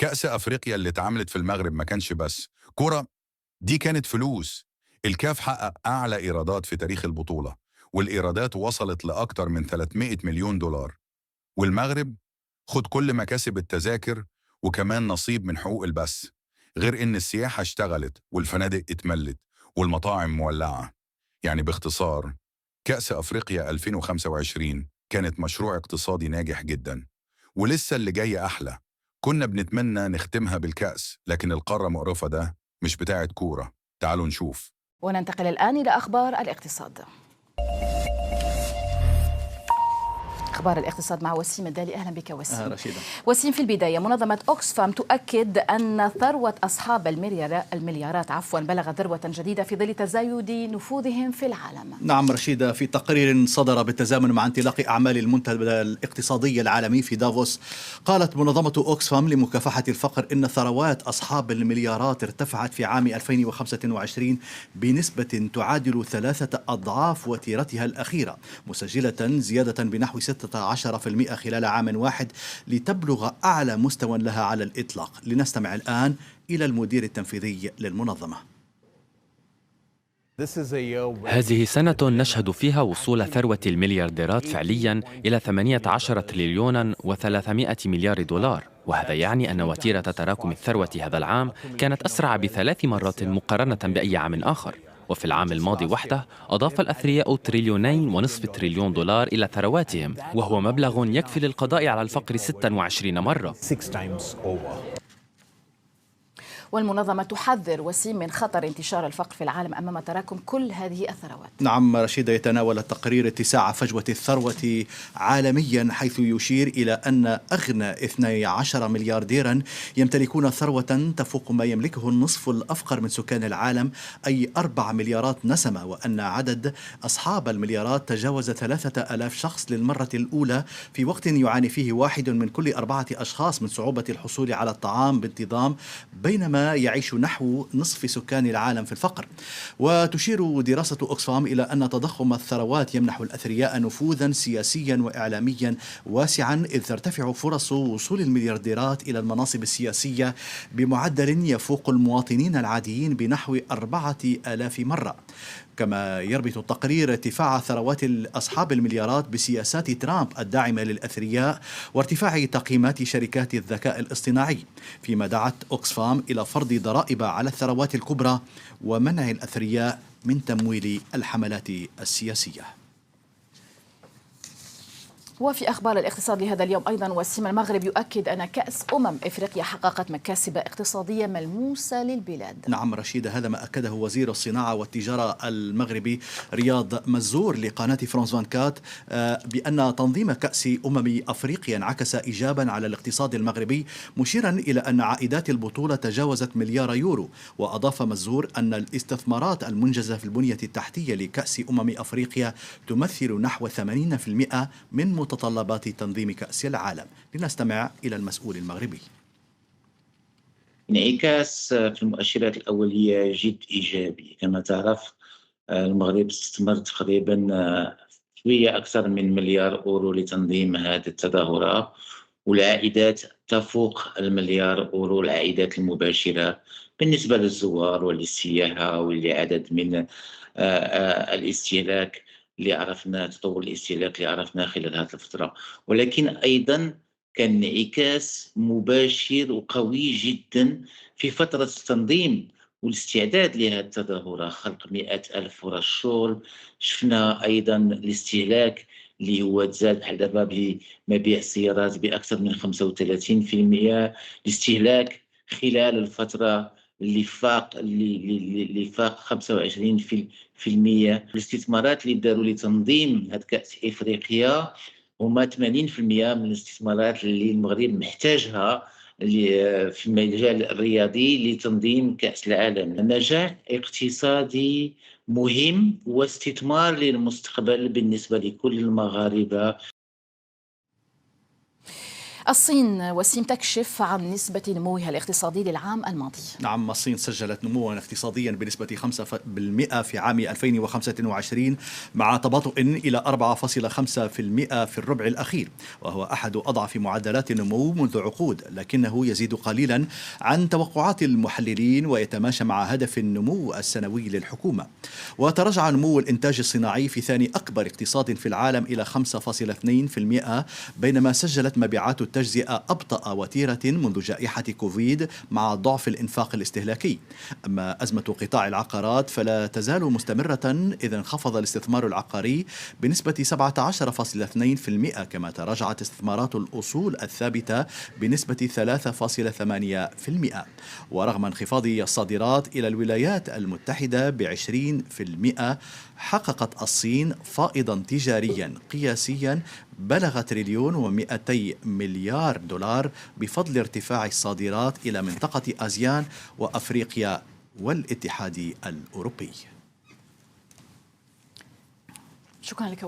كأس أفريقيا اللي اتعملت في المغرب ما كانش بس كرة، دي كانت فلوس. الكاف حقق أعلى إيرادات في تاريخ البطولة، والإيرادات وصلت لأكتر من 300 مليون دولار. والمغرب خد كل مكاسب التذاكر وكمان نصيب من حقوق البث، غير إن السياحة اشتغلت والفنادق اتملت والمطاعم مولعة. يعني باختصار، كأس أفريقيا 2025 كانت مشروع اقتصادي ناجح جدا، ولسه اللي جاي أحلى. كنا بنتمنى نختمها بالكأس، لكن القارة مقرفة ده مش بتاعت كورة. تعالوا نشوف. وننتقل الآن إلى أخبار الاقتصاد. أخبار الاقتصاد مع وسيم الدالي. أهلا بك وسيم. رشيدة. وسيم، في البداية منظمة أوكسفام تؤكد أن ثروة أصحاب المليارات بلغت ذروة جديدة في ظل تزايد نفوذهم في العالم. نعم رشيدة، في تقرير صدر بالتزامن مع انطلاق أعمال المنتدى الاقتصادي العالمي في دافوس، قالت منظمة أوكسفام لمكافحة الفقر إن ثروات أصحاب المليارات ارتفعت في عام 2025 بنسبة تعادل 3 أضعاف وتيرتها الأخيرة، مسجلة زيادة بنحو 16% خلال عام واحد لتبلغ أعلى مستوى لها على الإطلاق. لنستمع الآن إلى المدير التنفيذي للمنظمة. هذه سنة نشهد فيها وصول ثروة المليارديرات فعليا إلى 18 تريليون و300 مليار دولار، وهذا يعني أن وتيرة تراكم الثروة هذا العام كانت أسرع ب3 مرات مقارنة بأي عام آخر. وفي العام الماضي وحده أضاف الأثرياء $2.5 تريليون إلى ثرواتهم، وهو مبلغ يكفي للقضاء على الفقر 26 مرة. والمنظمة تحذر وسيم من خطر انتشار الفقر في العالم أمام تراكم كل هذه الثروات. نعم رشيدة، يتناول التقرير اتساع فجوة الثروة عالميا، حيث يشير إلى أن أغنى 12 مليارديرا يمتلكون ثروة تفوق ما يملكه النصف الأفقر من سكان العالم، أي 4 مليارات نسمة، وأن عدد أصحاب المليارات تجاوز 3000 شخص للمرة الأولى في وقت يعاني فيه 1 من كل 4 أشخاص من صعوبة الحصول على الطعام بانتظام، بينما يعيش نحو نصف سكان العالم في الفقر. وتشير دراسة أوكسفام إلى أن تضخم الثروات يمنح الأثرياء نفوذا سياسيا وإعلاميا واسعا، إذ ترتفع فرص وصول المليارديرات إلى المناصب السياسية بمعدل يفوق المواطنين العاديين بنحو 4000 مرة. كما يربط التقرير ارتفاع ثروات أصحاب المليارات بسياسات ترامب الداعمة للأثرياء وارتفاع تقييمات شركات الذكاء الاصطناعي، فيما دعت أوكسفام إلى فرض ضرائب على الثروات الكبرى ومنع الأثرياء من تمويل الحملات السياسية. وفي أخبار الاقتصاد لهذا اليوم أيضا وسيم، المغرب يؤكد أن كأس إفريقيا حققت مكاسب اقتصادية ملموسة للبلاد. نعم رشيدة، هذا ما أكده وزير الصناعة والتجارة المغربي رياض مزور لقناة فرانس 24 بأن تنظيم كأس أفريقيا انعكس إيجابا على الاقتصاد المغربي، مشيرا إلى أن عائدات البطولة تجاوزت مليار يورو. وأضاف مزور أن الاستثمارات المنجزة في البنية التحتية لكأس أفريقيا تمثل نحو 80% من متطلبات تنظيم كأس العالم. لنستمع إلى المسؤول المغربي. انعكاس في المؤشرات الأولية جد إيجابي. كما تعرف المغرب استثمر تقريبا شوية أكثر من مليار أورو لتنظيم هذه التظاهرة، والعائدات تفوق المليار أورو، العائدات المباشرة بالنسبة للزوار وللسياحة ولعدد من الاستهلاك اللي عرفنا، تطور الاستهلاك اللي عرفناه خلال هذه الفترة. ولكن أيضا كان انعكاس مباشر وقوي جدا في فترة التنظيم والاستعداد لهذه التظاهرة، خلق 100,000 فرص شغل. شفنا أيضا الاستهلاك اللي هو تزاد بحال دابا بمبيع السيارات بأكثر من 35%. الاستهلاك خلال الفترة اللي فاق 25%. الاستثمارات اللي داروا لتنظيم هذه كأس إفريقيا هما 80% من الاستثمارات اللي المغرب محتاجها في المجال الرياضي لتنظيم كأس العالم. نجاح اقتصادي مهم واستثمار للمستقبل بالنسبة لكل المغاربة. الصين وسيم تكشف عن نسبة نموها الاقتصادي للعام الماضي. نعم، الصين سجلت نموا اقتصاديا بنسبة 5% في عام 2025 مع تباطؤ إلى 4.5% في الربع الأخير، وهو أحد أضعف معدلات النمو منذ عقود، لكنه يزيد قليلا عن توقعات المحللين ويتماشى مع هدف النمو السنوي للحكومة. وتراجع نمو الإنتاج الصناعي في ثاني أكبر اقتصاد في العالم إلى 5.2%، بينما سجلت مبيعات التجزئة أبطأ وتيرة منذ جائحة كوفيد مع ضعف الإنفاق الاستهلاكي. أما أزمة قطاع العقارات فلا تزال مستمرة، إذ انخفض الاستثمار العقاري بنسبة 17.2%، كما تراجعت استثمارات الأصول الثابتة بنسبة 3.8%. ورغم انخفاض الصادرات إلى الولايات المتحدة ب20%، حققت الصين فائضا تجاريا قياسيا بلغ $200 بفضل ارتفاع الصادرات إلى منطقة آسيان وأفريقيا والاتحاد الأوروبي. شكرا لك.